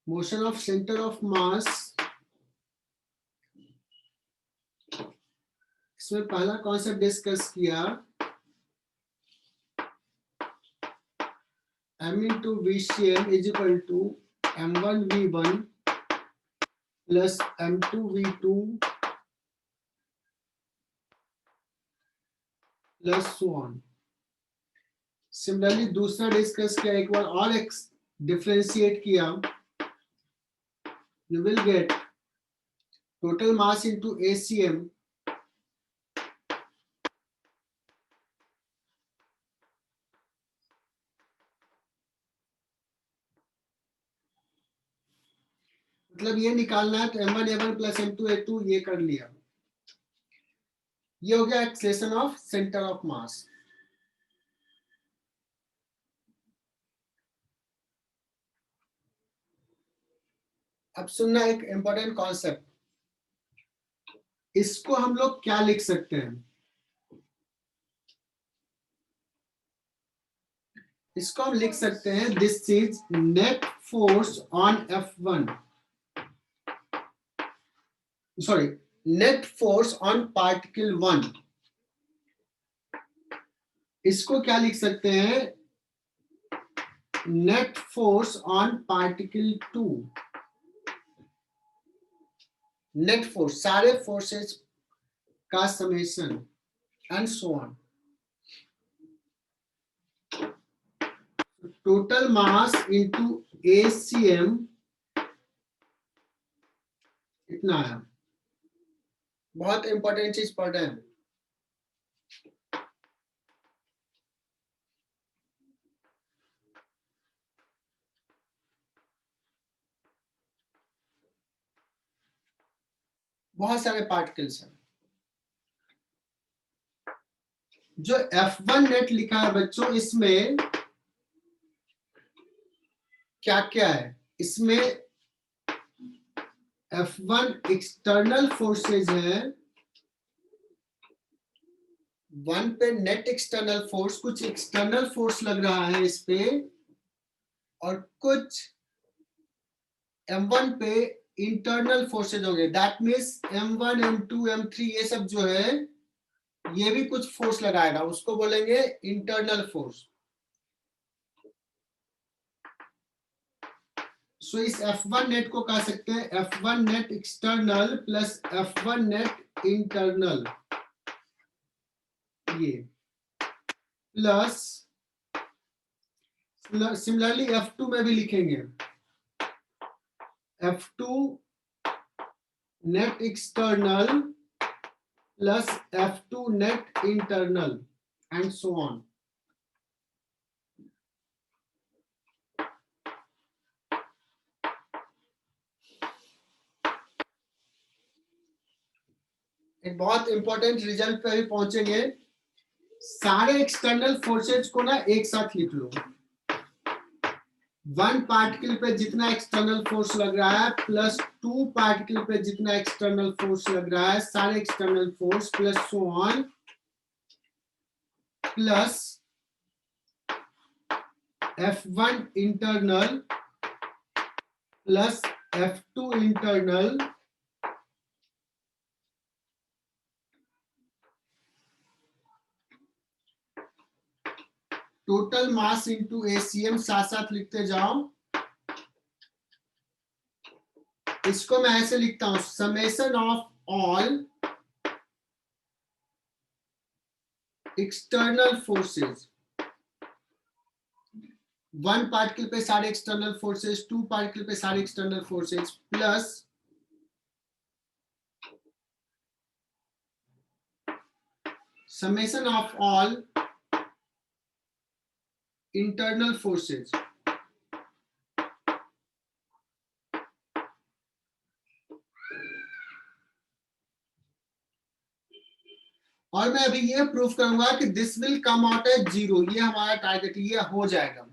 Motion of centre of मास, इसमें पहला concept discuss किया m into VCM is equal to m1 v1 plus m2 v2 plus so on. Similarly दूसरा discuss किया, एक बार और differentiate किया, you will get total mass into ACM मतलब ये निकालना है तो m1 a1 plus m2 a2 ये कर लिया, ये हो गया एक्सेलेरेशन ऑफ सेंटर ऑफ मास। अब सुनना एक इंपॉर्टेंट कॉन्सेप्ट, इसको हम लोग क्या लिख सकते हैं, इसको हम लिख सकते हैं this is net force on F1, sorry net force on particle 1। इसको क्या लिख सकते हैं, net force on particle 2। Net force सारे फोर्सेस का summation and so on. Total mass into ACM इतना है। बहुत इंपॉर्टेंट चीज पढ़ रहे हैं, बहुत सारे पार्टिकल्स हैं। जो F1 नेट लिखा है बच्चों, इसमें क्या क्या है, इसमें F1 एक्सटर्नल फोर्सेज है, 1 पे नेट एक्सटर्नल फोर्स, कुछ एक्सटर्नल फोर्स लग रहा है इस पे, और कुछ M1 पे इंटरनल फोर्सेज हो गए। That means M1 M2 M3 ये सब जो है ये भी कुछ फोर्स लगाएगा, उसको बोलेंगे इंटरनल फोर्स। सो इस F1 नेट को कह सकते हैं F1 net external plus F1 net internal, ये प्लस सिमिलरली F2 में भी लिखेंगे F2 net external plus F2 net internal and so on. एक बहुत इंपॉर्टेंट रिजल्ट पे भी पहुंचेंगे, सारे एक्सटर्नल फोर्सेज को ना एक साथ लिख लो। 1 पार्टिकल पे जितना एक्सटर्नल फोर्स लग रहा है प्लस 2 पार्टिकल पे जितना एक्सटर्नल फोर्स लग रहा है, सारे external force plus so on, plus F1 internal plus F2 internal total mass into ACM साथ साथ लिखते जाओ। इसको मैं ऐसे लिखता हूं, summation of all external forces, 1 particle पे सारे एक्सटर्नल फोर्सेस, 2 पार्टिकल पे सारे external forces, plus summation of all internal forces. और मैं अभी ये प्रूफ करूंगा कि this will come out as 0, ये हमारा टारगेट, ये हो जाएगा।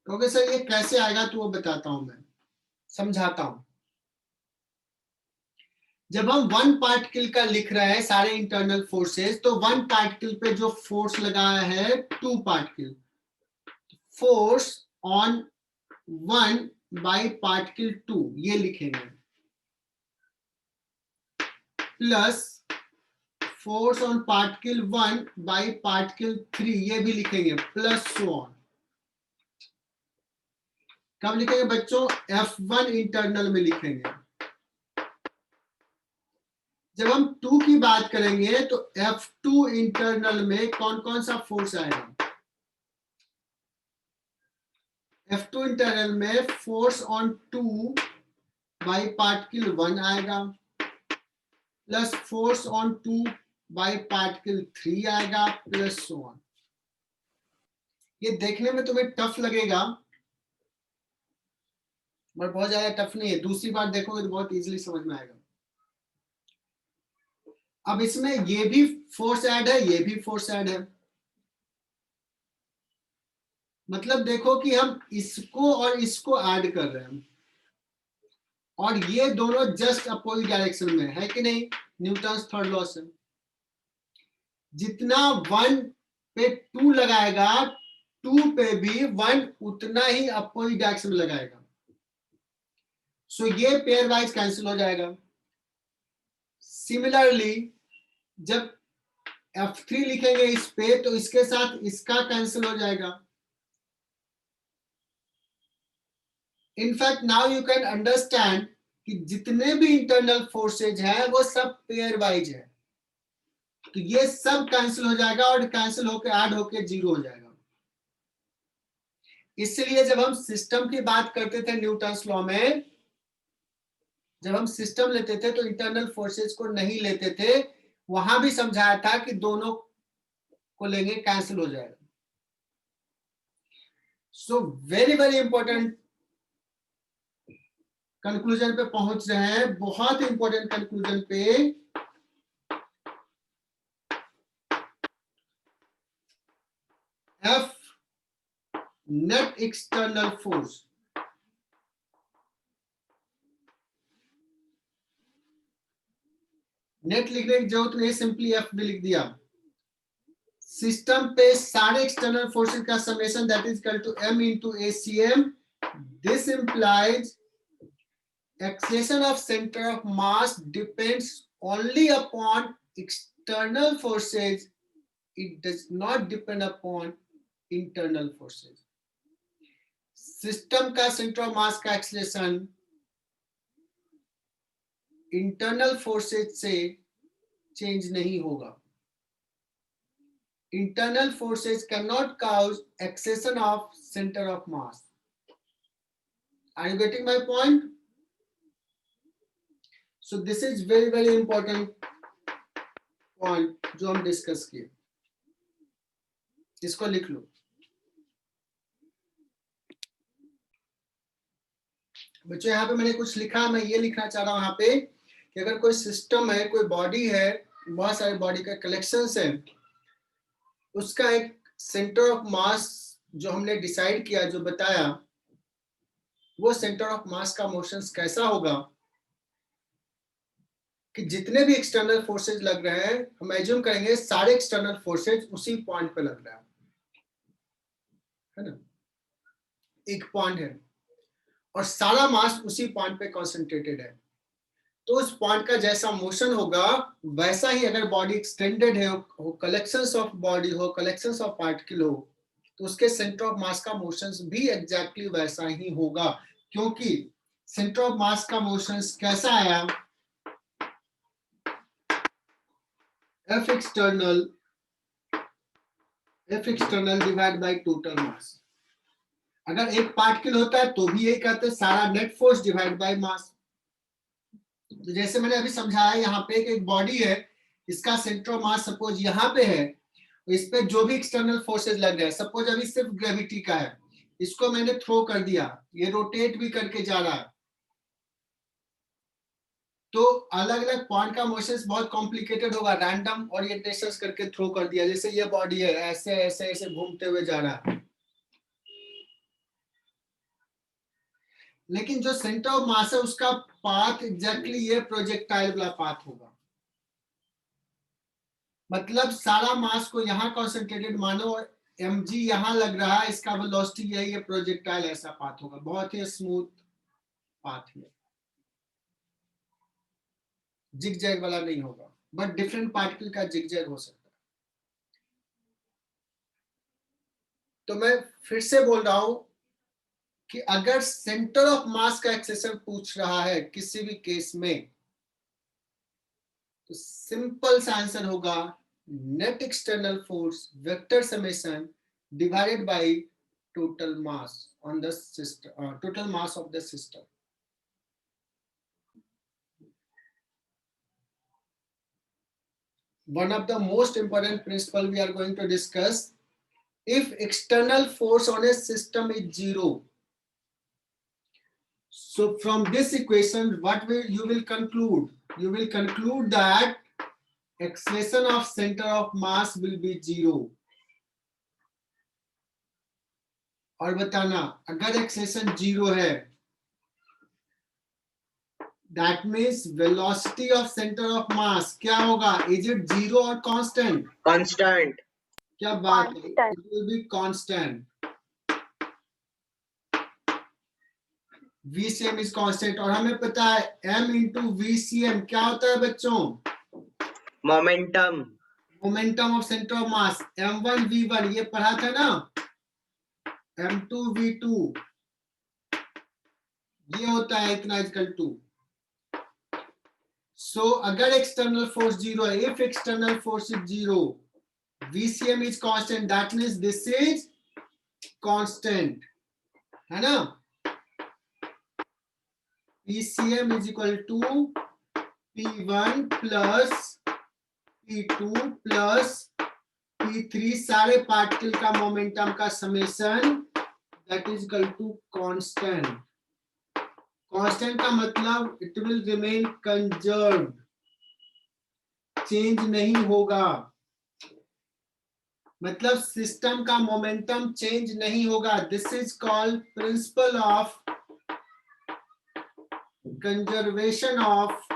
ओके सर, ये कैसे आएगा तो वो बताता हूं, मैं समझाता हूं। जब हम वन पार्टिकल का लिख रहे हैं सारे इंटरनल फोर्सेस, तो वन पार्टिकल पे जो फोर्स लगाया है two particle, force on one by particle two ये लिखेंगे, plus force on particle one by particle three ये भी लिखेंगे, प्लस सो ऑन। कब लिखेंगे बच्चों? F1 इंटरनल में लिखेंगे। जब हम 2 की बात करेंगे तो F2 इंटरनल में कौन कौन सा फोर्स आएगा? F2 इंटरनल में फोर्स ऑन 2 बाय पार्टिकल 1 आएगा, plus force on 2 by particle 3 आएगा, प्लस सो ऑन। ये देखने में तुम्हें टफ लगेगा, बट बहुत ज्यादा टफ नहीं है, दूसरी बार देखोगे तो बहुत इजीली समझ में आएगा। अब इसमें ये भी फोर्स ऐड है, ये भी फोर्स ऐड है, मतलब देखो कि हम इसको और इसको ऐड कर रहे हैं, और ये दोनों जस्ट अपोजिट डायरेक्शन में है कि नहीं? न्यूटन्स थर्ड लॉ से जितना 1 पे 2 लगाएगा, 2 पे भी 1 उतना ही अपोजिट डायरेक्शन में लगाएगा। सो ये पेयर वाइज कैंसिल हो जाएगा। सिमिलरली जब F3 लिखेंगे इस पे, तो इसके साथ इसका कैंसिल हो जाएगा। In fact now you can understand कि जितने भी इंटरनल फोर्सेज है वो सब पेयर वाइज है, तो ये सब कैंसिल हो जाएगा और कैंसिल होकर ऐड होकर 0 हो जाएगा। इसलिए जब हम सिस्टम की बात करते थे न्यूटन्स लॉ में, जब हम सिस्टम लेते थे तो इंटरनल फोर्सेज को नहीं लेते थे, वहां भी समझाया था कि दोनों को लेंगे कैंसिल हो जाएगा। So very very important conclusion पे पहुंच रहे हैं, बहुत इंपॉर्टेंट कंक्लूजन पे। F net external force, net लिखने की जरूरत नहीं, सिंपली F भी लिख दिया। सिस्टम पे सारे एक्सटर्नल फोर्सेस का summation that is equal to M into ACM। This implies acceleration of center of mass depends only upon external forces, it does not depend upon internal forces। सिस्टम का centre of mass का acceleration internal forces से change नहीं होगा। Internal forces can not cause acceleration of centre of mass. Are you getting my point? So this is very very important point जो हम discuss किए, इसको लिख लो। बच्चों यहाँ पे मैंने कुछ लिखा, मैं ये लिखना चाह रहा हूँ यहाँ पे कि अगर कोई सिस्टम है, कोई बॉडी है, बहुत सारे बॉडी का कलेक्शंस है, उसका एक सेंटर ऑफ मास जो हमने डिसाइड किया, जो बताया, वो सेंटर ऑफ मास का मोशंस कैसा होगा कि जितने भी एक्सटर्नल फोर्सेज लग रहे हैं, हम एज्यूम करेंगे सारे एक्सटर्नल फोर्सेज उसी पॉइंट पे लग रहा है ना, एक पॉइंट है और सारा मास उसी पॉइंट पे कॉन्सेंट्रेटेड है। तो उस पॉइंट का जैसा मोशन होगा, वैसा ही अगर बॉडी एक्सटेंडेड है, हो कलेक्शंस ऑफ बॉडी हो, कलेक्शंस ऑफ पार्टिकल हो, तो उसके सेंटर ऑफ मास का मोशंस भी एग्जैक्टली वैसा ही होगा। क्योंकि सेंटर ऑफ मास का मोशंस कैसा आया? F external divide by total mass. अगर एक पार्टिकल होता है तो भी यही कहते हैं, सारा net force divide by mass. तो जैसे मैंने अभी समझाया, यहाँ पे एक बॉडी है, इसका सेंटर ऑफ मास सपोज यहाँ पे है, इस पे जो भी एक्सटर्नल फोर्सेज लग रहे हैं, सपोज अभी सिर्फ ग्रेविटी का है, इसको मैंने थ्रो कर दिया, ये रोटेट भी करके जा रहा है, तो अलग अलग पॉइंट का मोशंस बहुत कॉम्प्लिकेटेड होगा, रैंडम ओरिएंटेशंस करके थ्रो कर दिया, जैसे ये बॉडी है, ऐसे ऐसे ऐसे घूमते हुए जा रहा है। लेकिन जो सेंटर ऑफ मास है उसका पाथ एग्जैक्टली ये प्रोजेक्टाइल वाला पाथ होगा। मतलब सारा मास को यहाँ कॉन्सेंट्रेटेड मानो, mg यहाँ लग रहा है, इसका वेलोसिटी यही है, प्रोजेक्टाइल ऐसा पाथ होगा, बहुत ही स्मूथ पाथ है, जिग जैग वाला नहीं होगा, बट डिफरेंट पार्टिकल का जिग जैग हो सकता है। तो मैं फिर से बोल रहा हूं कि अगर सेंटर ऑफ मास का एक्सेशन पूछ रहा है किसी भी केस में, तो सिंपल सा आंसर होगा net external force vector summation divided by total mass on the system, total mass of the system. One of the most important principle we are going to discuss, if external force on a system is zero, so from this equation what will you will conclude? You will conclude that acceleration of center of mass will be zero. और बताना अगर acceleration zero है, that means velocity of center of mass क्या होगा? Is it zero or constant? Constant. क्या बात है? It will be constant. VCM is constant और हमें पता है M into VCM क्या होता है बच्चों? Momentum. Momentum of centre of mass M1 V1 ये पढ़ा था ना, M2 V2 ये होता है इतना इक्वल टू। सो अगर एक्सटर्नल फोर्स जीरो है, if external force is zero, VCM is constant, that means this is constant, है ना? VCM is equal to P1 plus P2 plus P3 सारे पार्टिकल का मोमेंटम का summation, that is equal to constant. Constant का मतलब it will remain conserved, change नहीं होगा, मतलब सिस्टम का मोमेंटम चेंज नहीं होगा। This is called principle of conservation of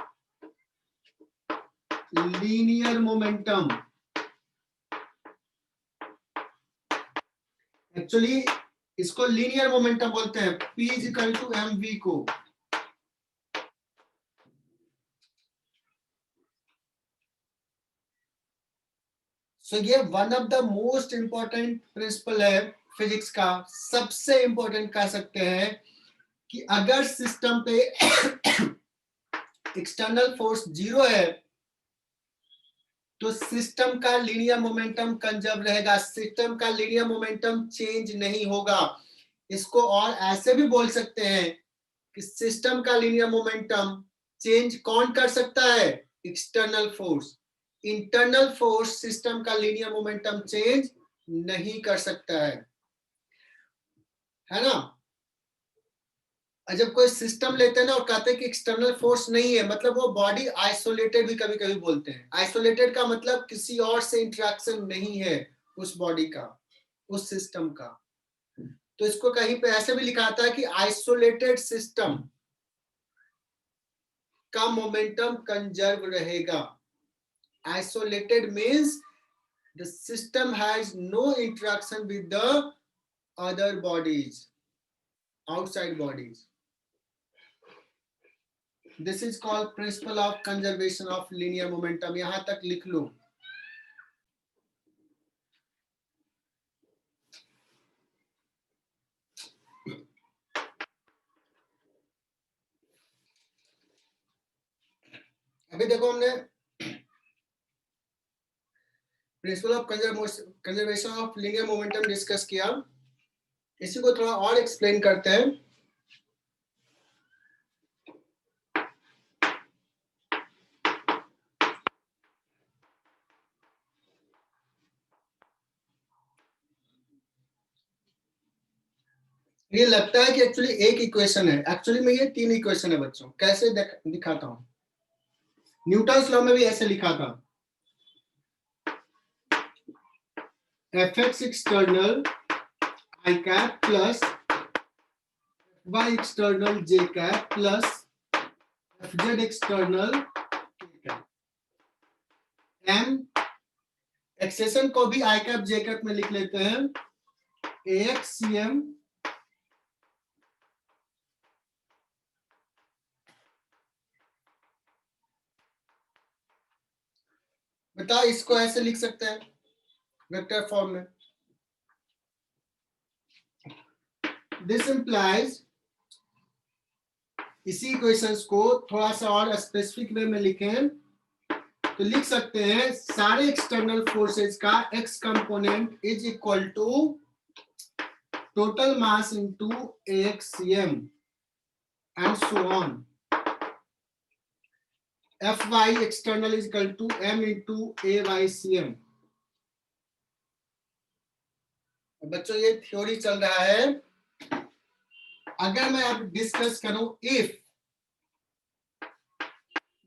linear momentum. Actually इसको लीनियर मोमेंटम बोलते हैं, P is equal to mv को। सो ये one of the most important principle है फिजिक्स का, सबसे इंपॉर्टेंट कह सकते हैं कि अगर सिस्टम पे एक्सटर्नल फोर्स जीरो है तो सिस्टम का लीनियर मोमेंटम कंजर्व रहेगा, सिस्टम का लीनियर मोमेंटम चेंज नहीं होगा। इसको और ऐसे भी बोल सकते हैं कि सिस्टम का लीनियर मोमेंटम चेंज कौन कर सकता है? External force. Internal force system का लीनियर मोमेंटम चेंज नहीं कर सकता है ना? जब कोई सिस्टम लेते हैं ना और कहते हैं कि एक्सटर्नल फोर्स नहीं है, मतलब वो बॉडी आइसोलेटेड भी कभी कभी बोलते हैं। आइसोलेटेड का मतलब किसी और से इंटरेक्शन नहीं है उस बॉडी का, उस सिस्टम का। तो इसको कहीं पे ऐसे भी लिखा था कि आइसोलेटेड सिस्टम का मोमेंटम कंजर्व रहेगा। Isolated means the system has no interaction with the other bodies, outside bodies. This is called principle of conservation of linear momentum। यहां तक लिख लो। अभी देखो हमने principal of conservation of linear momentum discuss किया, इसी को थोड़ा और एक्सप्लेन करते हैं। ये लगता है कि एक्चुअली एक इक्वेशन है, एक्चुअली में ये तीन इक्वेशन है बच्चों। कैसे दिखाता हूं, न्यूटन्स लॉ में भी ऐसे लिखा था, Fx external I cap plus y external j cap plus fz external k cap. m एक्सेशन को भी i cap j cap में लिख लेते हैं ax cm बता, इसको ऐसे लिख सकते हैं वेक्टर फॉर्म में. दिस इंप्लाइज, इसी इक्वेशंस को थोड़ा सा और स्पेसिफिक वे में लिखें तो लिख सकते हैं सारे एक्सटर्नल फोर्सेस का x component is equal to total mass into AXCM and so on. Fy external is equal to m into AYCM. बच्चों ये थ्योरी चल रहा है. अगर मैं अब डिस्कस करूं, if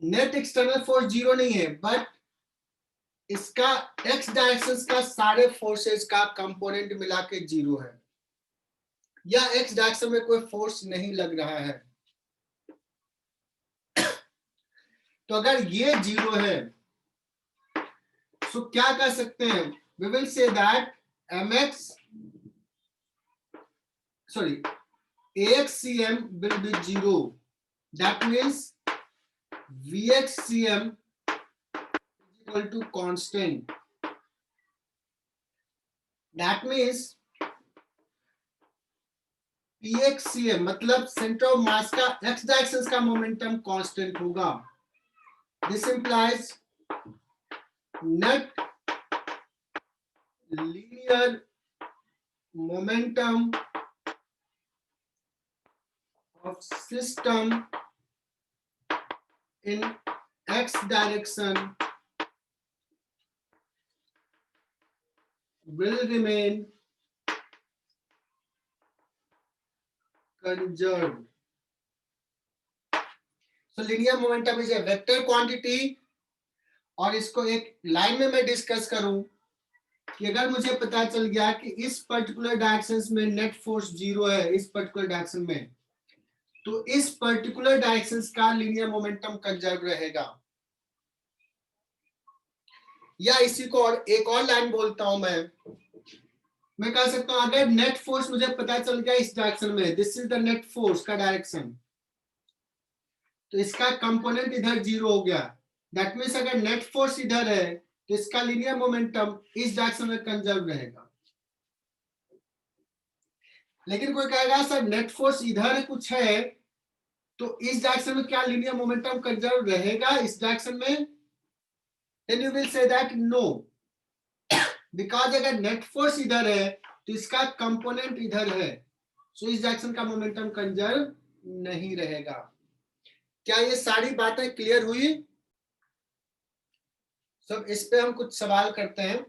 net external force zero नहीं है बट इसका एक्स डायरेक्शन का सारे फोर्सेस का कंपोनेंट मिला के जीरो है, या एक्स डायरेक्शन में कोई फोर्स नहीं लग रहा है, तो अगर ये जीरो है तो क्या कर सकते हैं? We will say that mx sorry AXCM will be zero. That means VXCM is equal to constant. That means PXCM मतलब सेंटर ऑफ मास का x डायरेक्शन का मोमेंटम कांस्टेंट होगा. This implies net linear momentum of system in x direction will remain conserved. So linear momentum is a vector quantity. और इसको एक line में मैं discuss करूं कि अगर मुझे पता चल गया कि इस पर्टिकुलर डायरेक्शन में नेट फोर्स जीरो है इस पर्टिकुलर डायरेक्शन में, तो इस पर्टिकुलर डायरेक्शन का लीनियर मोमेंटम कंजर्व रहेगा. या इसी को और एक और लाइन बोलता हूं मैं कह सकता हूं अगर नेट फोर्स मुझे पता चल गया इस डायरेक्शन में, this is the net force का डायरेक्शन, तो इसका कंपोनेंट इधर जीरो हो गया. दैट मीन्स अगर नेट फोर्स इधर है तो इसका लीनियर मोमेंटम इस डायरेक्शन में कंजर्व रहेगा. लेकिन कोई कहेगा सर नेट फोर्स इधर कुछ है तो इस डायरेक्शन में क्या लीनियर मोमेंटम कंजर्व रहेगा इस डायरेक्शन में? Then you will say that no, because अगर नेट फोर्स इधर है तो इसका कंपोनेंट इधर है, सो इस डायरेक्शन का मोमेंटम कंजर्व नहीं रहेगा. क्या ये सारी बातें क्लियर हुई? सब इस पे हम कुछ सवाल करते हैं.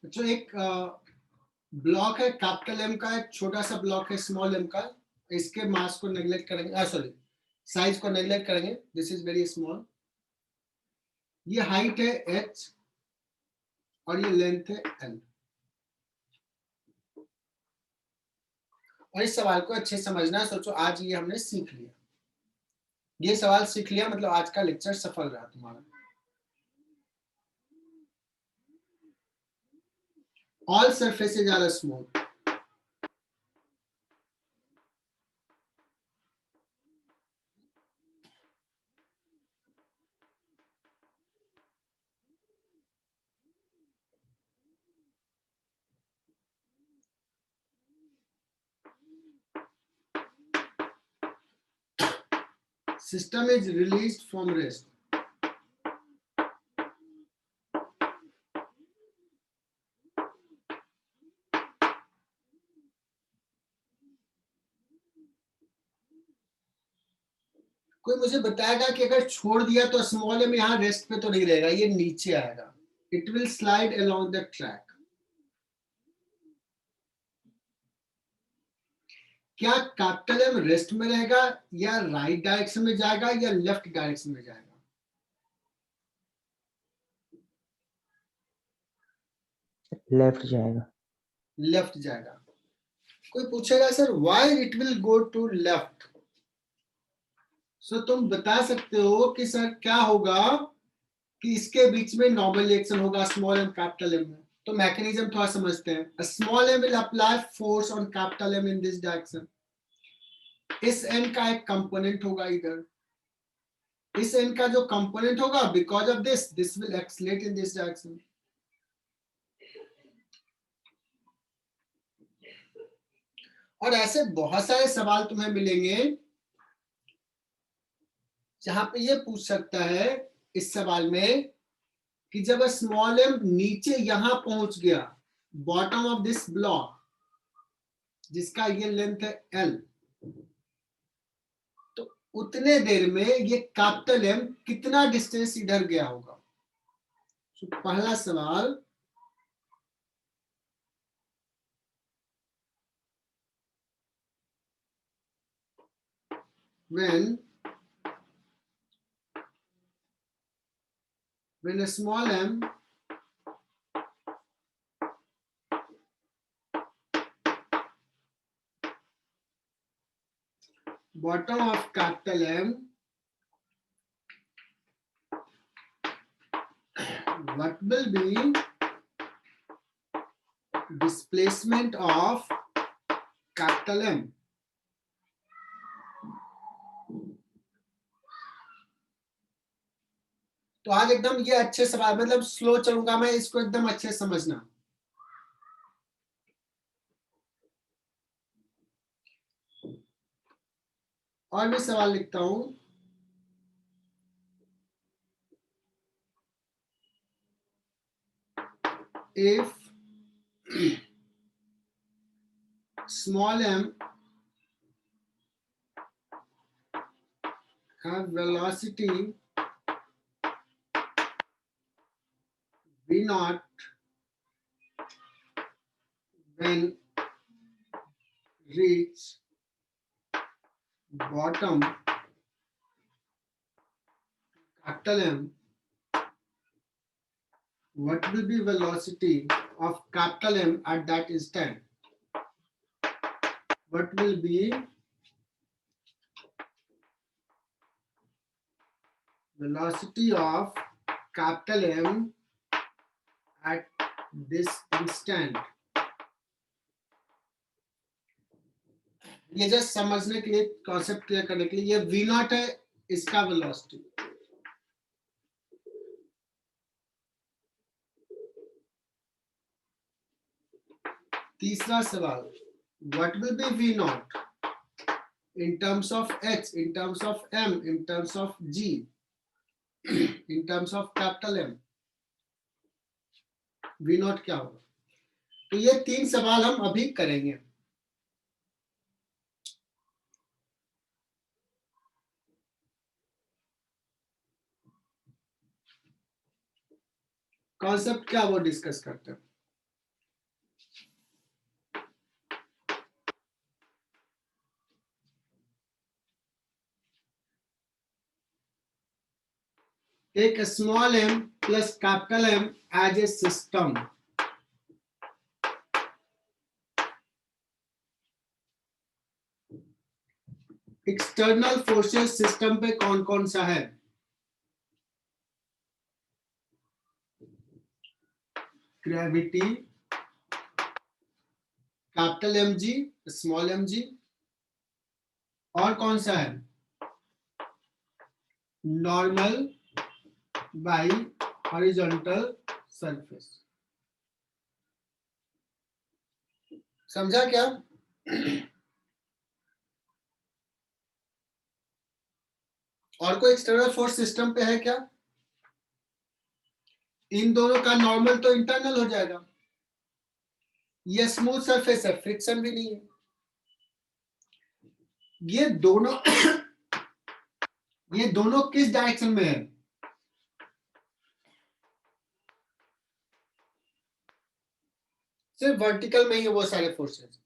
जो एक ब्लॉक है कैपिटल एम का, एक छोटा सा ब्लॉक है स्मॉल एम का, इसके मास को नेग्लेक्ट करेंगे, सॉरी साइज को नेग्लेक्ट करेंगे, दिस इज वेरी स्मॉल. ये हाइट है h और ये लेंथ है l. और इस सवाल को अच्छे से समझना है। सोचो आज ये हमने सीख लिया, ये सवाल सीख लिया मतलब आज का लेक्चर सफल रहा तुम्हारा। All surfaces are smooth. System is released from rest. कोई मुझे बताएगा कि अगर छोड़ दिया तो स्मॉल एम यहाँ रेस्ट पे तो नहीं रहेगा, ये नीचे आएगा। It will slide along the track. क्या कैपिटल एम रेस्ट में रहेगा या राइट डायरेक्शन में जाएगा या लेफ्ट डायरेक्शन में जाएगा? लेफ्ट जाएगा। लेफ्ट जाएगा। कोई पूछेगा sir why it will go to left, so तुम बता सकते हो कि सर क्या होगा कि इसके बीच में नॉर्मल रिएक्शन होगा स्मॉल एम कैपिटल एम में। तो मैकेनिज्म थोड़ा समझते हैं। Small M will apply force on capital M in this direction. इस एन का एक कंपोनेंट होगा इधर, इस एन का जो कंपोनेंट होगा because of this will accelerate in this direction. और ऐसे बहुत सारे सवाल तुम्हें मिलेंगे जहां पे ये पूछ सकता है इस सवाल में कि जब स्मॉल एम नीचे यहां पहुंच गया बॉटम ऑफ दिस ब्लॉक जिसका ये लेंथ है एल, तो उतने देर में ये कैपिटल एम कितना डिस्टेंस इधर गया होगा। तो पहला सवाल, when a small m bottom of capital M, what will be displacement of capital M? तो आज एकदम ये अच्छे सवाल, मतलब स्लो चलूंगा मैं, इसको एकदम अच्छे समझना। और भी सवाल लिखता हूं। If small m have velocity v naught when reach bottom capital M, what will be velocity of capital M at that instant? What will be velocity of capital M at this instant? ये just समझने के लिए, concept clear करने के लिए, ये v naught है इसका वेलोसिटी। तीसरा सवाल, what will be v not in terms of h, in terms of m, in terms of g, in terms of capital M? v not क्या होगा? तो ये तीन सवाल हम अभी करेंगे। कॉन्सेप्ट क्या वो डिस्कस करते हैं। Take a small m plus capital M as a system. External forces system पे कौन कौन सा है? Gravity, capital M g, small M g, और कौन सा है? Normal by horizontal surface. समझा क्या? और कोई एक्सटर्नल फोर्स सिस्टम पे है क्या? इन दोनों का नॉर्मल तो इंटरनल हो जाएगा। ये स्मूथ सरफेस है, फ्रिक्शन भी नहीं है। ये दोनों ये दोनों किस डायरेक्शन में है? सिर्फ वर्टिकल में ही है वो सारे फोर्सेस।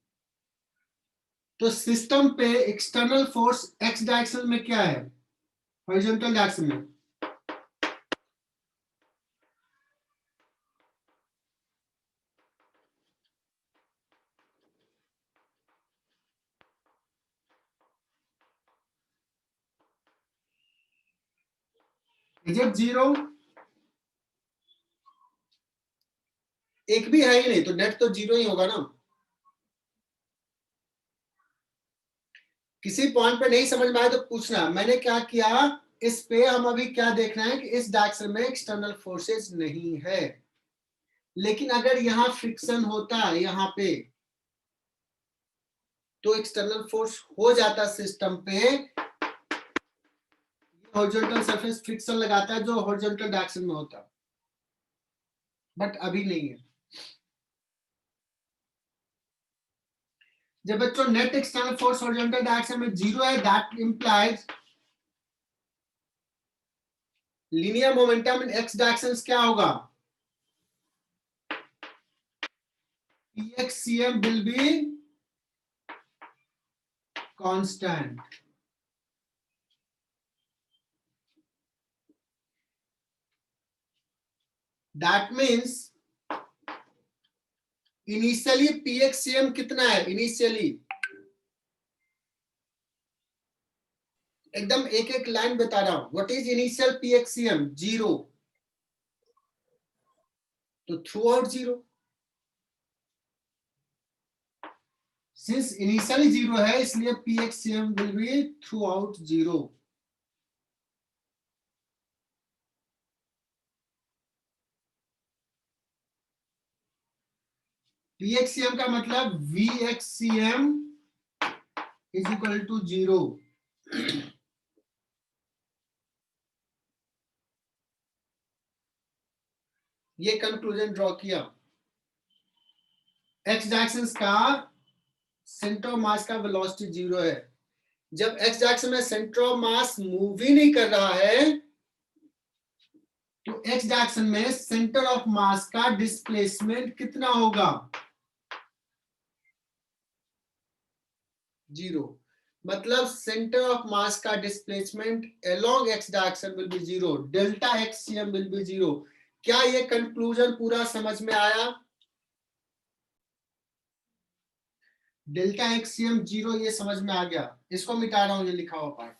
तो सिस्टम पे एक्सटर्नल फोर्स एक्स डायरेक्शन में क्या है? हॉरिजॉन्टल डायरेक्शन में। Is it zero? एक भी है ही नहीं, तो नेट तो जीरो ही होगा ना। किसी पॉइंट पे नहीं समझ में आया तो पूछना। मैंने क्या किया, इस पे हम अभी क्या देख रहे हैं कि इस डायरेक्शन में एक्सटर्नल फोर्सेस नहीं है, लेकिन अगर यहां फ्रिक्शन होता यहां पे तो एक्सटर्नल फोर्स हो जाता सिस्टम पे। हॉरिजॉन्टल सरफेस फ्रिक्शन लगाता है जो हॉरिजॉन्टल डायरेक्शन में होता, बट अभी नहीं है। जब बच्चों net external force horizontal direction में जीरो है, that implies linear momentum in x direction क्या होगा? pxcm will be constant. That means initially pxcm कितना है? इनिशियली एकदम एक एक लाइन बता रहा हूं। What is initial pxcm? Zero, तो throughout zero. Since initially zero है इसलिए pxcm will be throughout zero. pxcm का मतलब vxcm is equal to zero. ये कंक्लूजन ड्रॉ किया। एक्स डायरेक्शन का सेंटर ऑफ मास का वेलोसिटी जीरो है। जब एक्स डायरेक्शन में सेंटर ऑफ मास मूव ही नहीं कर रहा है तो एक्स डायरेक्शन में सेंटर ऑफ मास का डिस्प्लेसमेंट कितना होगा? जीरो। मतलब सेंटर ऑफ मास का displacement along x direction will be zero, delta x c m will be zero. क्या ये कंक्लूजन पूरा समझ में आया? डेल्टा एक्ससीएम जीरो ये समझ में आ गया। इसको मिटा रहा हूं, ये लिखा हुआ पार्ट।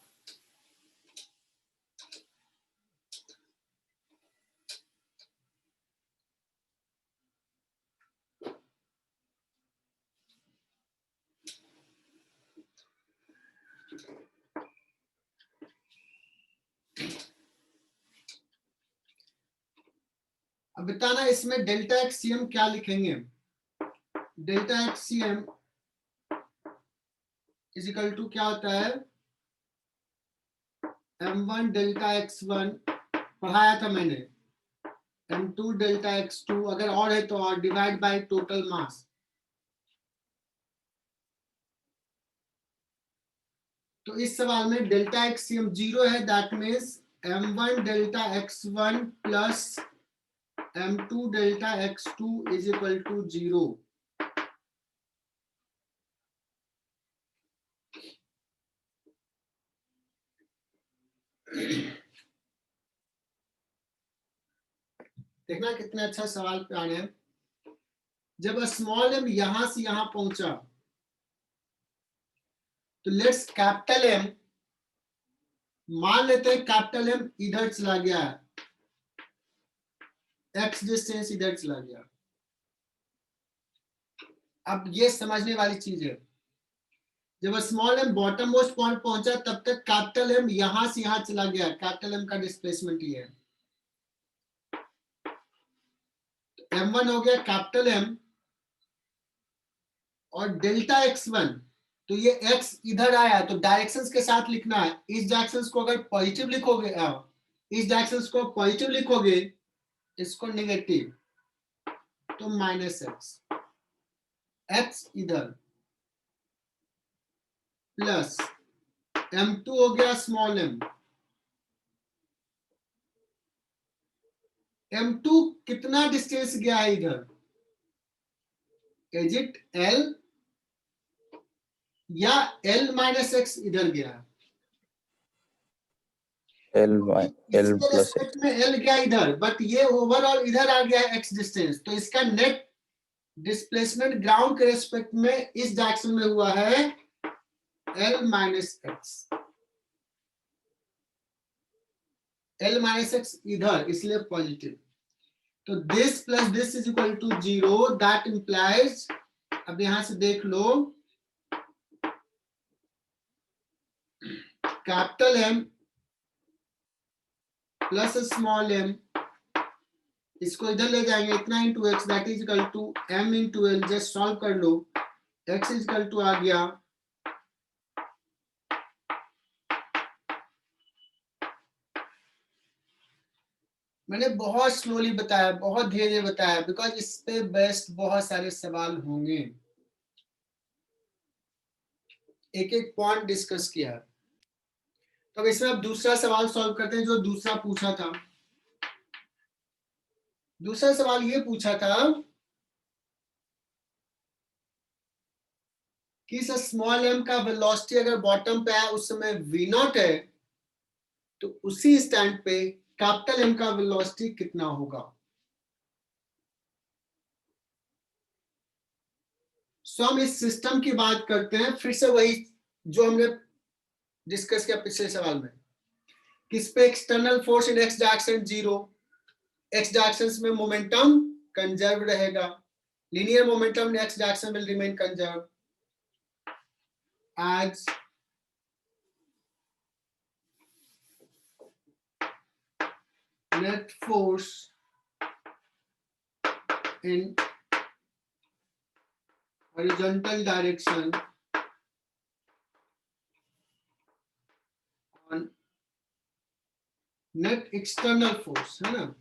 अब बताना इसमें डेल्टा एक्ससीएम क्या लिखेंगे? Delta XCM is equal to क्या होता है? m1 डेल्टा x1 पढ़ाया था मैंने, m2 डेल्टा x2, अगर और है तो और, डिवाइड बाय टोटल मास। तो इस सवाल में डेल्टा एक्ससीएम जीरो है, that means m1 delta x1 plus m2 delta x2 is equal to zero. देखना कितना अच्छा सवाल पे आ रहे हैं। जब स्मॉल एम यहां से यहां पहुंचा तो लेट्स कैपिटल एम, मान लेते हैं कैपिटल एम इधर चला गया है, एक्स डिस्टेंस इधर चला गया। अब ये समझने वाली चीज है, जब small M bottom most point पहुंचा तब तक कैपिटल एम यहां से यहां चला गया, कैपिटल एम का डिस्प्लेसमेंट ये है। m1 हो गया कैपिटल एम और डेल्टा x1, तो ये x इधर आया तो डायरेक्शंस के साथ लिखना है। इस डायरेक्शंस को अगर पॉजिटिव लिखोगे, इस डायरेक्शंस को पॉजिटिव लिखोगे, इसको नेगेटिव, तो माइनस एक्स, एक्स इधर प्लस m2 हो गया स्मॉल एम। m2 कितना डिस्टेंस गया है इधर, इज इट l या l माइनस एक्स इधर गया है? L इसके plus रेस्पेक्ट में l गया इधर, बट ये ओवरऑल इधर आ गया है x डिस्टेंस, तो इसका नेट डिस्प्लेसमेंट ग्राउंड के रेस्पेक्ट में इस डायरेक्शन में हुआ है l minus x, l minus x इधर, इसलिए पॉजिटिव। तो this plus this is equal to 0, that implies, अब यहां से देख लो, capital M plus small M, इसको इधर ले जाएंगे, इतना into x, that is equal to M into L, just solve कर लो, एक्स इज इक्वल टू आ गया मैंने बहुत स्लोली बताया, बहुत धीरे बताया, बिकॉज इस पे बेस्ट बहुत सारे सवाल होंगे, एक एक पॉइंट डिस्कस किया। तो अब इसमें अब दूसरा सवाल सॉल्व करते हैं, जो दूसरा पूछा था। दूसरा सवाल ये पूछा था कि स्मॉल एम का वेलोसिटी अगर बॉटम पे है उस समय v नॉट है, तो उसी स्टैंड पे कैपिटल एम का वेलोसिटी कितना होगा। सो हम इस सिस्टम की बात करते हैं, फिर से वही जो हमने डिस्कस किया पिछले सवाल में, किस पे external force in x direction 0, x direction में मोमेंटम कंजर्व रहेगा, linear momentum in x direction will remain conserve as net force in horizontal direction on net external force, है ना।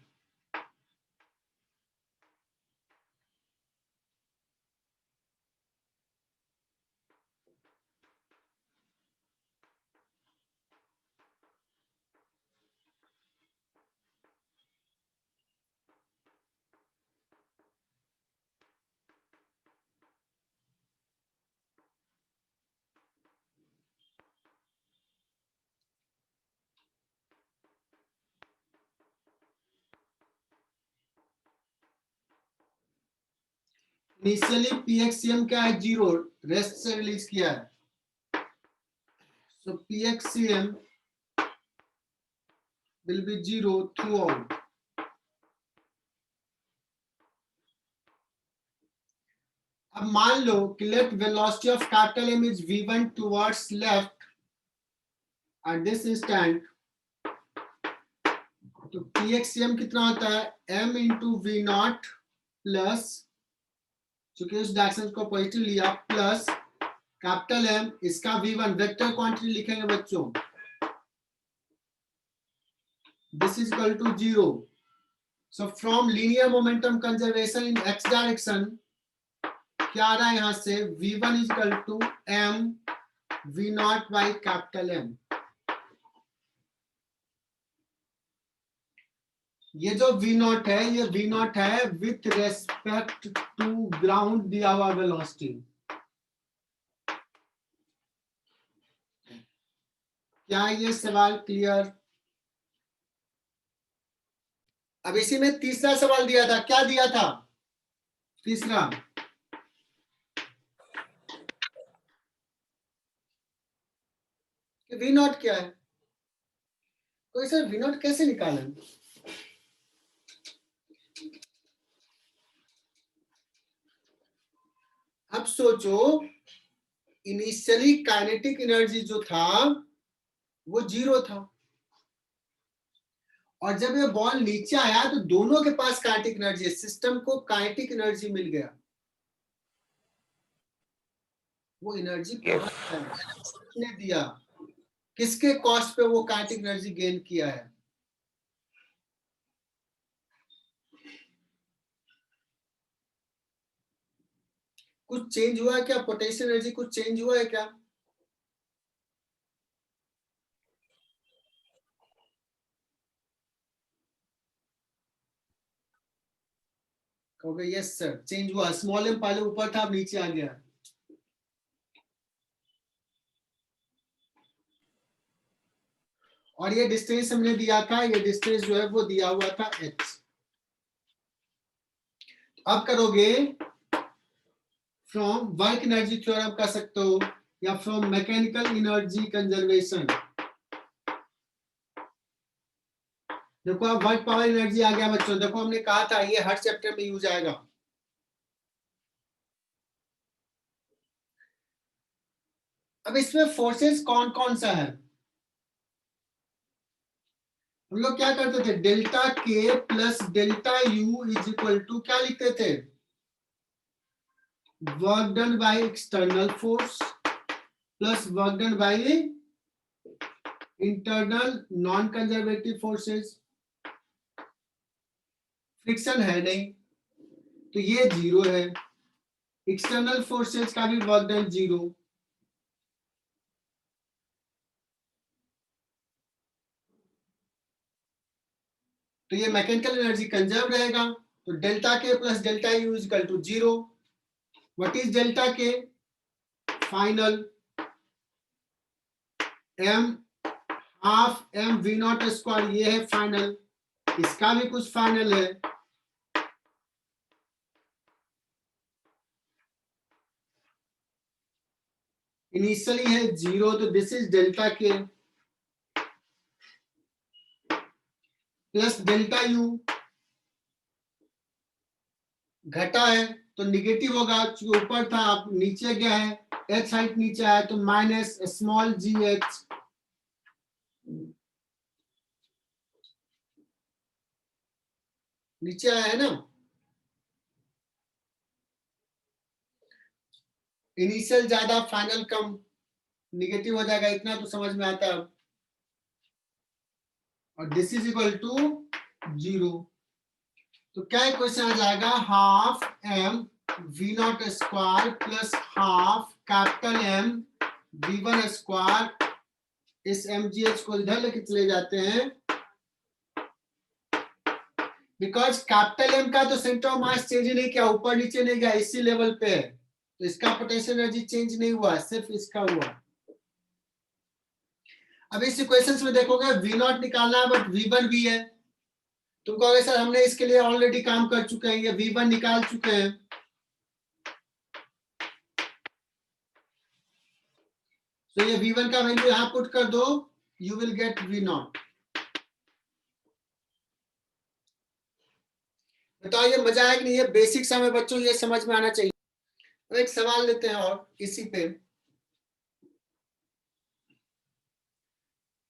इनिशियली पीएक्सीएम क्या है, 0, रेस्ट से रिलीज किया है, so PXCM will be 0 throughout. अब मान लो कि let velocity of capital M is v1 towards left at this instant, तो पीएक्सीएम कितना होता है, m into v naught plus, चूंकि उस डायरेक्शन को पॉजिटिव लिया, प्लस कैपिटल एम, इसका v1 वेक्टर क्वांटिटी लिखेंगे बच्चों, this is equal to 0। So from linear momentum conservation in x direction क्या आ रहा है यहां से, v1 is equal to m v naught by capital M. ये जो v नॉट है, ये v नॉट है विथ रेस्पेक्ट टू ग्राउंड दिया हुआ वेलोसिटी। क्या ये सवाल क्लियर? अब इसी में तीसरा सवाल दिया था, क्या दिया था तीसरा, वी नॉट क्या है? तो सर वी नॉट कैसे निकालें? अब सोचो, इनिशियली काइनेटिक एनर्जी जो था वो 0 था, और जब ये बॉल नीचे आया तो दोनों के पास काइनेटिक एनर्जी है, सिस्टम को काइनेटिक एनर्जी मिल गया। वो एनर्जी कहां से है? किसने दिया? किसके कॉस्ट पे वो काइनेटिक एनर्जी गेन किया है? कुछ चेंज हुआ है क्या? पोटेंशियल एनर्जी कुछ चेंज हुआ है क्या? कहोगे यस सर चेंज हुआ, स्मॉल एम पहले ऊपर था अब नीचे आ गया। और ये डिस्टेंस हमने दिया था, ये डिस्टेंस जो है वो दिया हुआ था h। अब करोगे फ्रॉम वर्क एनर्जी थ्योरम कर सकते हो, या फ्रॉम मैकेनिकल एनर्जी कंजर्वेशन। देखो अब वर्क पावर एनर्जी आ गया बच्चों, देखो हमने कहा था ये हर चैप्टर में यूज आएगा। अब इसमें फोर्सेस कौन कौन सा है? हम लोग क्या करते थे, डेल्टा के plus delta U is equal to क्या लिखते थे? Work done by external force plus work done by internal non conservative forces. Friction है नहीं तो ये 0 है, एक्सटर्नल फोर्सेस का भी वर्क डन 0। तो ये मैकेनिकल एनर्जी कंजर्व रहेगा, तो डेल्टा के plus delta U is equal to 0। What is delta K? Final m half m v not square, ये है फाइनल, इसका भी कुछ फाइनल है। इनिशियली है 0, तो दिस इज डेल्टा के प्लस डेल्टा यू, घटा है तो निगेटिव होगा, चूंकि ऊपर था अब नीचे गया है, h हाइट नीचे आया तो माइनस स्मॉल जी एच। नीचे आया है ना, इनिशियल ज्यादा फाइनल कम, निगेटिव हो जाएगा, इतना तो समझ में आता है। और दिस इज इक्वल टू 0, तो क्या क्वेश्चन आ जाएगा? Half m v not square plus half capital M v1 square. इस mgh को इधर लेके चले जाते हैं, बिकॉज कैपिटल M का तो सेंटर ऑफ मास चेंज नहीं किया, ऊपर नीचे नहीं गया, इसी लेवल पे है, तो इसका पोटेंशियल एनर्जी चेंज नहीं हुआ, सिर्फ इसका हुआ। अब इस इक्वेशंस में देखोगे v नॉट निकालना है बट v1 भी है, तुम कहोगे सर हमने इसके लिए ऑलरेडी काम कर चुके हैं, ये v1 निकाल चुके हैं। तो ये v1 का वैल्यू यहां पुट कर दो, you will get v not. बताओ ये मजा आया कि नहीं? ये बेसिक सा में बच्चों ये समझ में आना चाहिए। तो एक सवाल लेते हैं और इसी पे,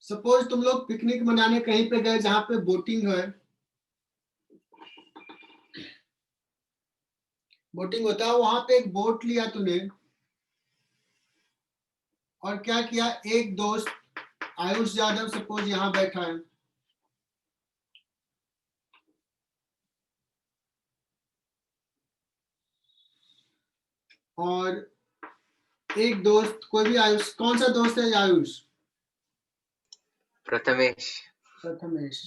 सपोज तुम लोग पिकनिक मनाने कहीं पे गए जहां पे बोटिंग है, बोटिंग होता है, वहां पे एक बोट लिया तूने और क्या किया, एक दोस्त आयुष यादव सपोज यहां बैठा है, और एक दोस्त कोई भी आयुष, कौन सा दोस्त है आयुष? प्रथमेश। प्रथमेश।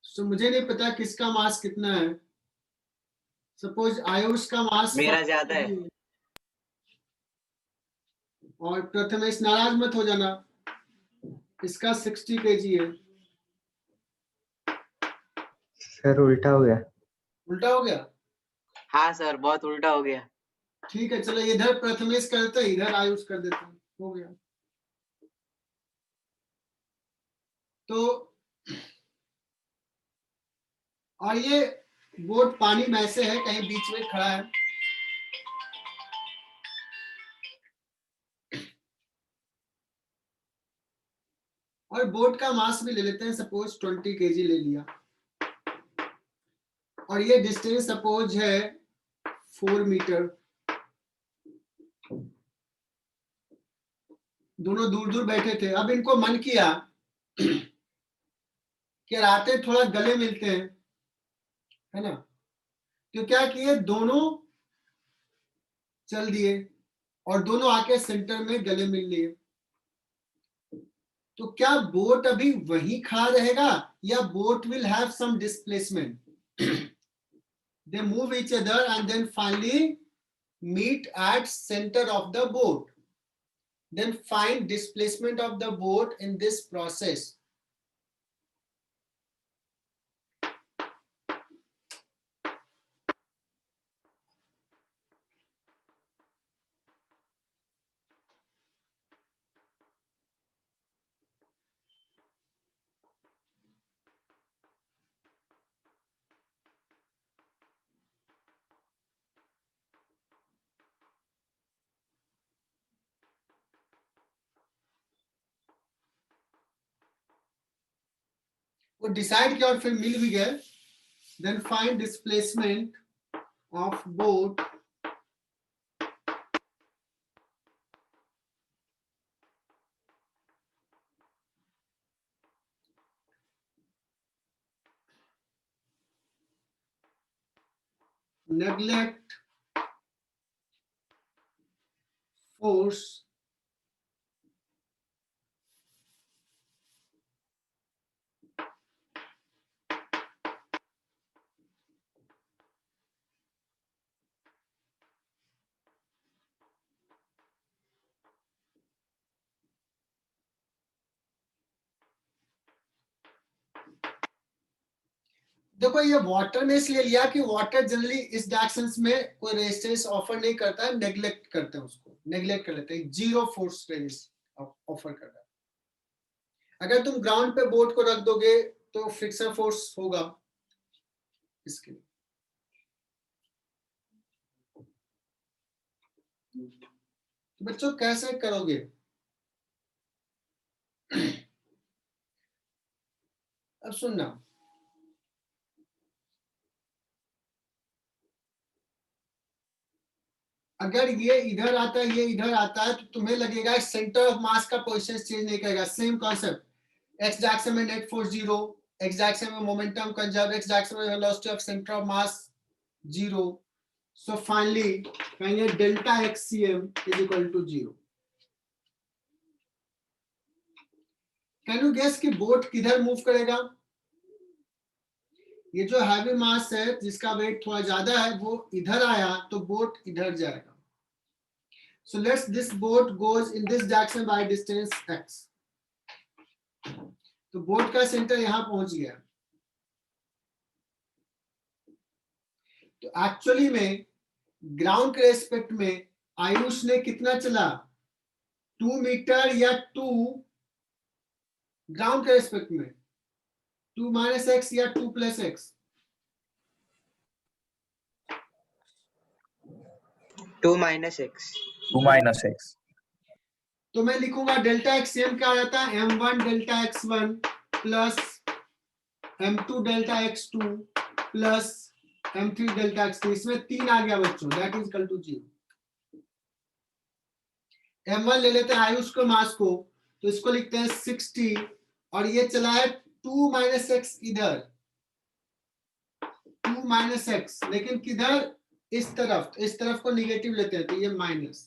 तो मुझे नहीं पता किसका मास कितना है, सपोज आयुष का मास मेरा ज्यादा है। और प्रथमेश, नाराज मत हो जाना, इसका 60 kg है। सर उल्टा हो गया। उल्टा हो गया? हाँ सर बहुत उल्टा हो गया। ठीक है चलो, इधर प्रथमेश करते हैं, इधर आयुष कर देते हैं, हो गया। तो और ये बोट पानी में से है, कहीं बीच में खड़ा है। और बोट का मास भी ले लेते हैं, सपोज 20 kg ले लिया, और ये डिस्टेंस सपोज है 4 मीटर। दोनों दूर दूर बैठे थे। अब इनको मन किया कि रातें थोड़ा गले मिलते हैं, है ना। तो क्या किए, दोनों चल दिए और दोनों आके सेंटर में गले मिल लिए। तो क्या बोट अभी वहीं खड़ा रहेगा या boat will have some displacement? They move each other and then finally meet at center of the boat. Then find displacement of the boat in this process. वो डिसाइड किया और फिर मिल भी गए। Then find displacement of boat neglect force देखो ये water में इसलिए लिया कि वाटर जनरली इस डायरेक्शंस में कोई रेजिस्टेंस ऑफर नहीं करता है, नेग्लेक्ट करते हैं, उसको नेग्लेक्ट कर लेते हैं, जीरो फोर्स रेजिस्टेंस ऑफर करता है। अगर तुम ग्राउंड पे बोट को रख दोगे तो फ्रिक्शन फोर्स होगा इसके लिए। तो बच्चों कैसे करोगे? अब सुनना, अगर ये इधर आता है, ये इधर आता है, तो तुम्हें लगेगा सेंटर ऑफ मास का पोजीशन चेंज नहीं करेगा। सेम कॉन्सेप्ट, एक्स डायरेक्शन में net force zero, x direction में मोमेंटम कंजर्व, एक्स डायरेक्शन में velocity of centre of mass zero. So finally कहेंगे delta XCM is equal to zero. Can you guess कि boat किधर move करेगा? ये जो heavy मास है जिसका वेट थोड़ा ज्यादा है वो इधर आया तो बोट इधर जाएगा। So let's this boat goes in this direction by distance x. तो बोट का सेंटर यहां पहुंच गया। तो एक्चुअली में ग्राउंड के रेस्पेक्ट में आयुष ने कितना चला, 2 मीटर या 2 ग्राउंड के रेस्पेक्ट में 2 माइनस एक्स या 2 plus x? 2 minus x. 2 minus x. तो मैं लिखूंगा डेल्टा एक्सएम क्या रहता है, m1 delta x1 plus m2 delta x2 plus m3 delta x3। इसमें 3 आ गया बच्चों, that is equal to 0। m1 ले लेते हैं आयुष को मास को, तो इसको लिखते हैं 60 और ये चला है 2 माइनस एक्स इधर, 2 माइनस एक्स, लेकिन किधर, इस तरफ को निगेटिव लेते हैं तो ये माइनस,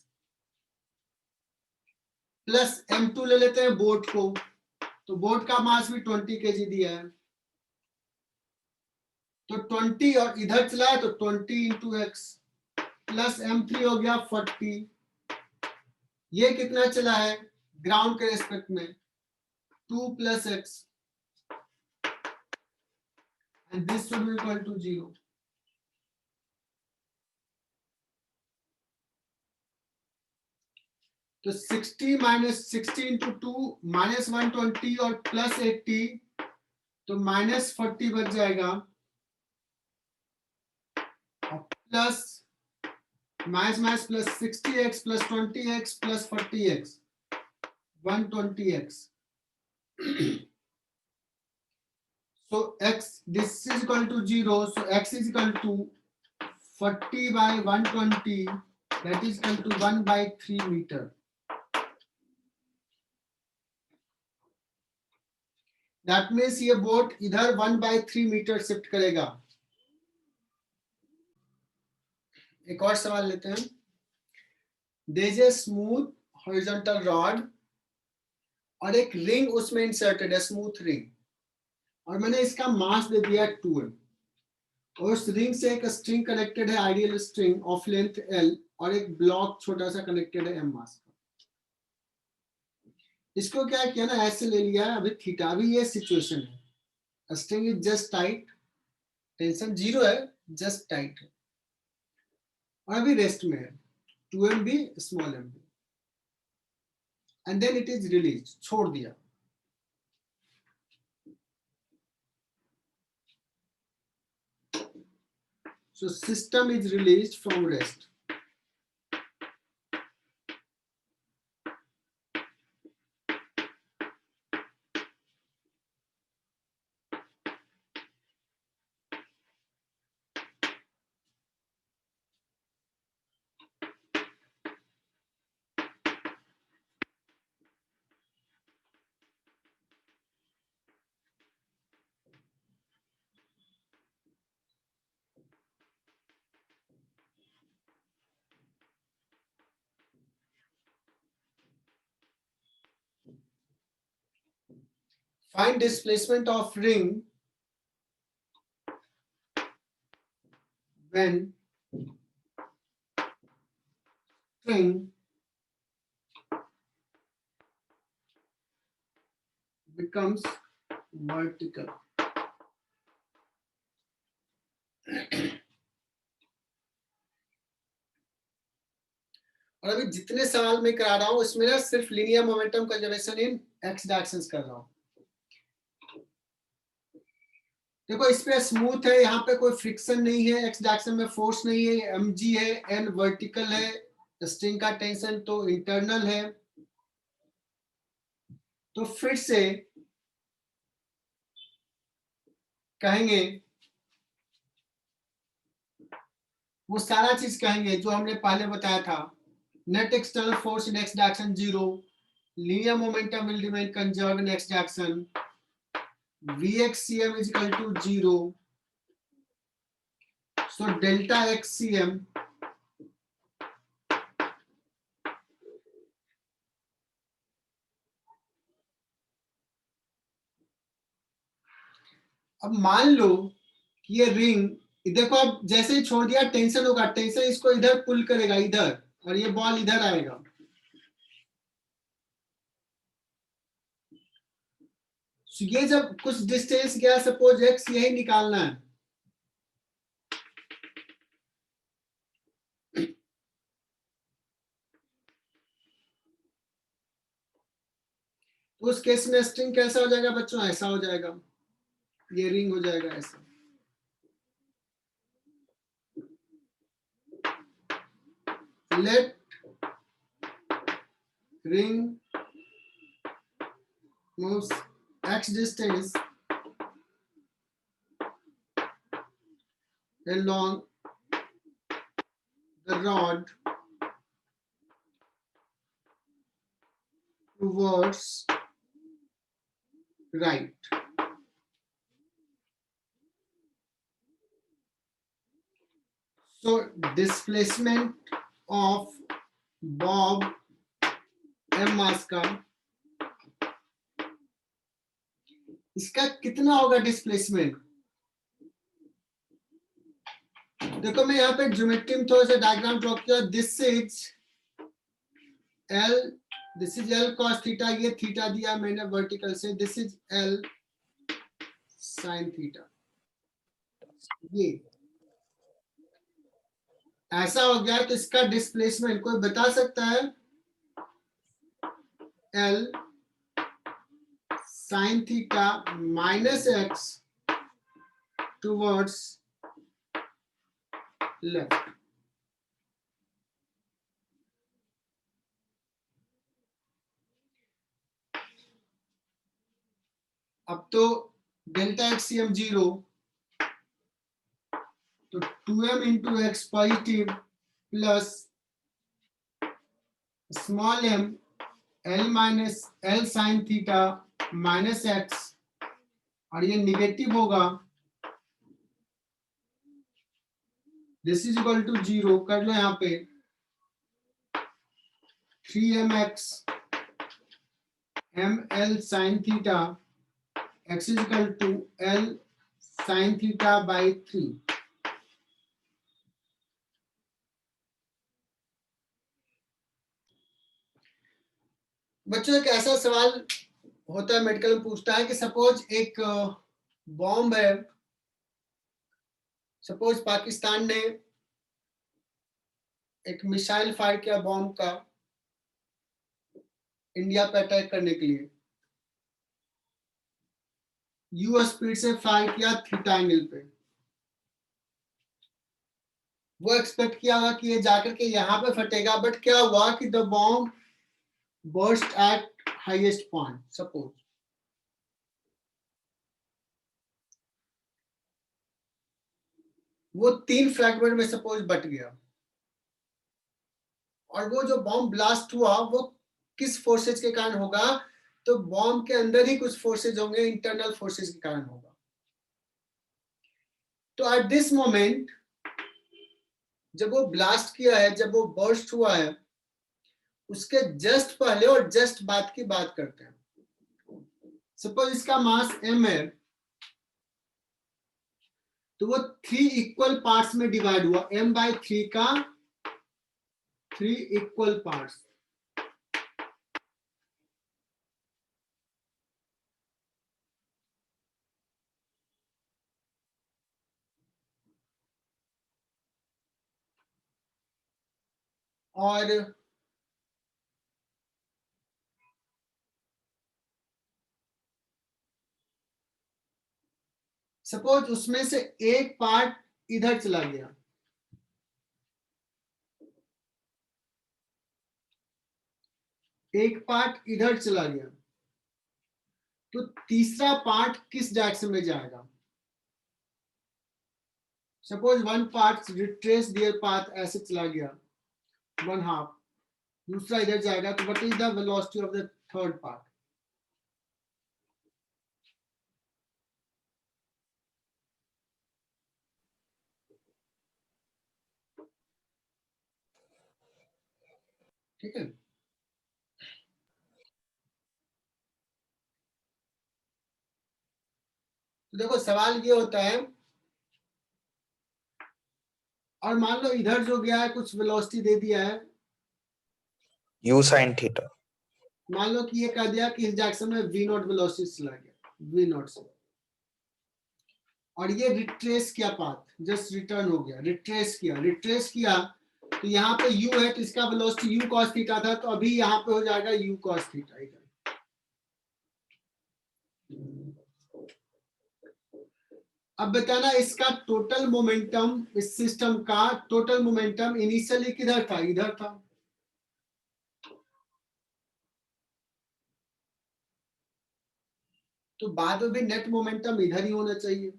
प्लस m2 ले लेते हैं बोट को, तो बोट का मास भी 20 kg दिया है, तो 20 और इधर चला है तो 20 इंटू एक्स प्लस m3 हो गया 40। ये कितना चला है ग्राउंड के रेस्पेक्ट में, 2 plus x, and this should be equal to 0। तो 60 माइनस 60 इंटू 2 -120 और प्लस 80 तो -40 बच जाएगा, और plus minus plus 60x plus 20x plus 40x 120x. So x, this is equal to 0, so x is equal to 40 by 120, that is equal to 1 by 3 meter. That means ये boat इधर 1 by 3 metre shift करेगा. एक और सवाल लेते हैं. There is a smooth horizontal rod और एक रिंग उसमें इंसर्टेड है, स्मूथ रिंग, और मैंने इसका मास दे दिया 2m, और उस रिंग से एक स्ट्रिंग कनेक्टेड है, ideal string of length l, और एक ब्लॉक छोटा सा कनेक्टेड है m मास का. इसको क्या किया ना, ऐसे ले लिया. अभी थीटा, अभी ये सिचुएशन है, string is just tight, tension 0 है, जस्ट टाइट है, और अभी रेस्ट में है, 2m भी स्मॉल m भी, and then it is release, छोड़ दिया. So system is released from rest. Find displacement of ring when string becomes vertical. और अभी जितने सवाल मैं करा रहा हूं इसमें ना सिर्फ लीनियर मोमेंटम कंजर्वेशन इन एक्स डायरेक्शंस कर रहा हूं. देखो इस पे स्मूथ है, यहाँ पे कोई फ्रिक्शन नहीं है, एक्स डायरेक्शन में फोर्स नहीं है, mg है, n वर्टिकल है, स्ट्रिंग का टेंशन तो इंटरनल है. तो फिर से कहेंगे, वो सारा चीज कहेंगे जो हमने पहले बताया था. Net external force in x direction 0, linear momentum will remain conserve in x direction, Vxcm is equal to 0. So delta xcm अब मान लो कि ये रिंग, देखो अब जैसे ही छोड़ दिया टेंशन होगा, टेंशन इसको इधर पुल करेगा इधर, और ये बॉल इधर आएगा. So ये जब कुछ डिस्टेंस गया, सपोज x यही निकालना है, तो उस केस में स्ट्रिंग कैसा हो जाएगा बच्चों, ऐसा हो जाएगा, ये रिंग हो जाएगा ऐसा. Let ring moves x distance along the rod towards right. So displacement of bob m मास का, इसका कितना होगा डिस्प्लेसमेंट. देखो मैं यहाँ पे ज्योमेट्री में थोड़ा सा डायग्राम ड्रॉ किया. This is L cos theta, ये थीटा दिया मैंने वर्टिकल से, this is L sine theta. ये ऐसा हो गया, तो इसका डिस्प्लेसमेंट कोई बता सकता है? L sin theta minus x towards left. अब तो डेल्टा एक्स सी एम 0, तो 2m into x positive plus small m L minus L sine theta minus x, और ये निगेटिव होगा, दिस इज इक्वल टू 0, कर लो यहाँ पे 3mx ml sine theta x is equal to L sine theta by 3। बच्चों एक ऐसा सवाल होता है, मेडिकल में पूछता है कि सपोज एक बॉम्ब है, सपोज पाकिस्तान ने एक मिसाइल फायर किया बॉम्ब का इंडिया पे अटैक करने के लिए, यू स्पीड से फायर किया थीटा एंगल पे। वो एक्सपेक्ट किया होगा कि ये जाकर के यहाँ पे फटेगा, बट क्या हुआ कि the bomb burst eight highest point. Suppose वो 3 फ्रैगमेंट में सपोज बट गया, और वो जो बॉम्ब ब्लास्ट हुआ वो किस फोर्सेज के कारण होगा, तो बॉम्ब के अंदर ही कुछ फोर्सेज होंगे, इंटरनल फोर्सेज के कारण होगा। तो एट दिस मोमेंट जब वो ब्लास्ट किया है, जब वो बर्स्ट हुआ है, उसके जस्ट पहले और जस्ट बाद की बात करते हैं। सपोज इसका मास m है, तो वो 3 इक्वल पार्ट्स में डिवाइड हुआ, m/3 का 3 इक्वल पार्ट्स। और सपोज उसमें से एक पार्ट इधर चला गया, एक पार्ट इधर चला गया, तो तीसरा पार्ट किस डायरेक्शन में जाएगा। Suppose one part retrace there path, ऐसे चला गया 1/2, दूसरा इधर जाएगा, तो what is the velocity of the third part. ठीक है, तो देखो सवाल ये होता है, और मान लो इधर जो गया है कुछ वेलोसिटी दे दिया है, u sin theta, मान लो कि ये कह दिया कि इस डायरेक्शन में v0 वेलोसिटी चला गया, v0 से, और ये रिट्रेस किया पाथ, जस्ट रिटर्न हो गया, रिट्रेस किया, तो यहाँ पे u है, तो इसका वेलोसिटी u cos थीटा था, तो अभी यहाँ पे हो जाएगा u cos थीटा इधर। अब बताना इसका टोटल मोमेंटम, इस सिस्टम का टोटल मोमेंटम इनिशियली किधर था, इधर था, तो बाद में भी नेट मोमेंटम इधर ही होना चाहिए।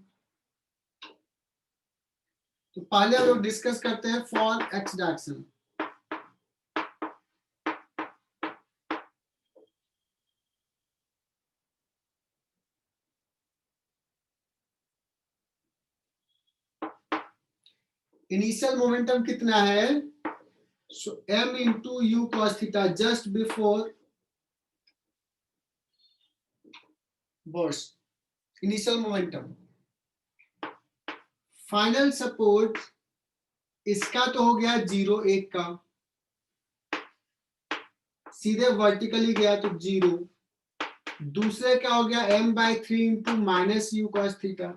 तो पहले हम लोग डिस्कस करते हैं for x direction. Initial momentum कितना है, so m into u cos theta just before burst, initial momentum. Final support इसका तो हो गया 0, 1 का, सीधे वर्टिकली गया तो 0, दूसरे का हो गया m/3 into minus u cos theta,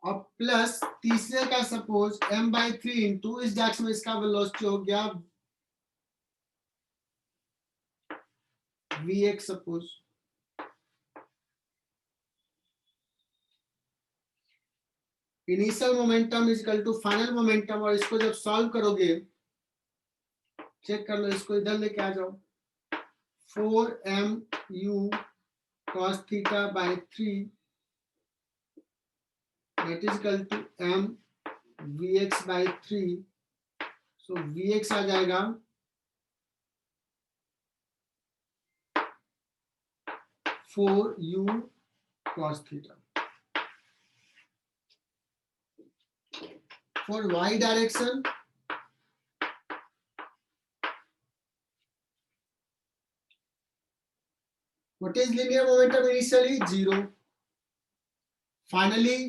और प्लस तीसरे का सपोज m/3 इंटू इस डायरेक्शन में इसका वेलोसिटी हो गया Vx suppose, initial momentum is equal to final momentum, और इसको जब सॉल्व करोगे, चेक कर लो, इसको इधर लेके आ जाओ, 4mu cos theta by 3 that is equal to m Vx by 3, so Vx आ जाएगा 4u cos theta. For y direction, what is linear momentum initially? 0. Finally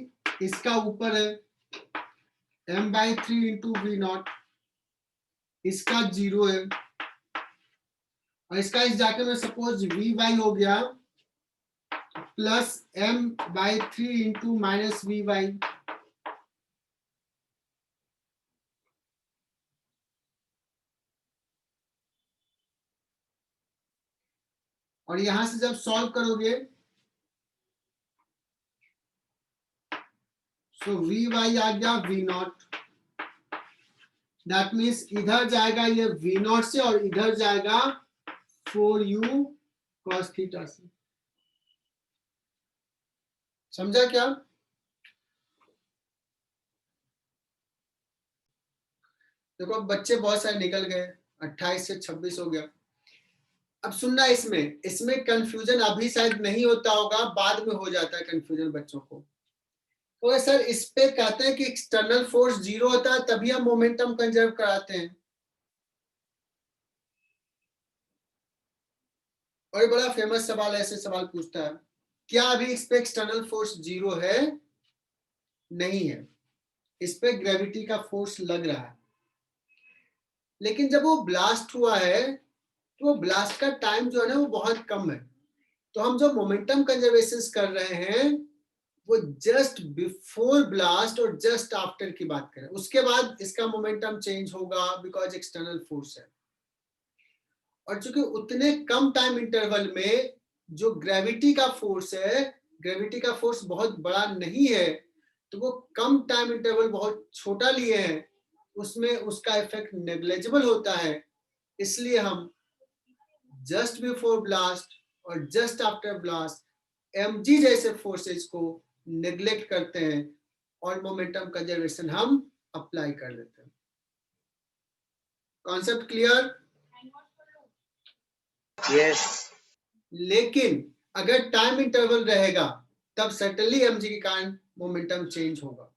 इसका ऊपर है m/3 into v नॉट, इसका 0 है, और इसका इस जाके में सपोज vy हो गया plus m/3 into minus vy, और यहां से जब सॉल्व करोगे सो vy आ गया v नॉट, दैट मीन्स इधर जाएगा ये v नॉट से और इधर जाएगा 4u cos थीटा से। समझा क्या? देखो अब बच्चे बहुत सारे निकल गए, 28 से 26 हो गया। अब सुनना, इसमें कंफ्यूजन अभी शायद नहीं होता होगा, बाद में हो जाता है कंफ्यूजन बच्चों को। तो सर इस पे कहते हैं कि एक्सटर्नल फोर्स 0 होता है तभी हम मोमेंटम कंजर्व कराते हैं, और बड़ा फेमस सवाल, ऐसे सवाल पूछता है, क्या अभी इस पे एक्सटर्नल फोर्स 0 है? नहीं है, इस पे ग्रेविटी का फोर्स लग रहा है, लेकिन जब वो ब्लास्ट हुआ है तो वो ब्लास्ट का टाइम जो है ना वो बहुत कम है, तो हम जो मोमेंटम कंजर्वेशन कर रहे हैं वो जस्ट बिफोर ब्लास्ट और जस्ट आफ्टर की बात करें, उसके बाद इसका मोमेंटम चेंज होगा बिकॉज एक्सटर्नल फोर्स है। और चूंकि उतने कम टाइम इंटरवल में जो ग्रेविटी का फोर्स है, ग्रेविटी का फोर्स बहुत बड़ा नहीं है, तो वो कम टाइम इंटरवल बहुत छोटा लिए हैं, उसमें उसका इफेक्ट नेग्लिजिबल होता है, इसलिए हम जस्ट बिफोर ब्लास्ट और जस्ट आफ्टर ब्लास्ट mg जैसे फोर्सेस को नेग्लेक्ट करते हैं और मोमेंटम कंजर्वेशन हम अप्लाई कर देते हैं। Concept clear? यस। लेकिन अगर टाइम इंटरवल रहेगा तब सर्टेनली mg के कारण मोमेंटम चेंज होगा,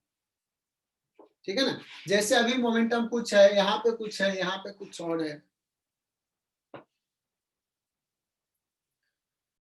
ठीक है ना? जैसे अभी मोमेंटम कुछ है, यहाँ पे कुछ है, यहाँ पे कुछ और है,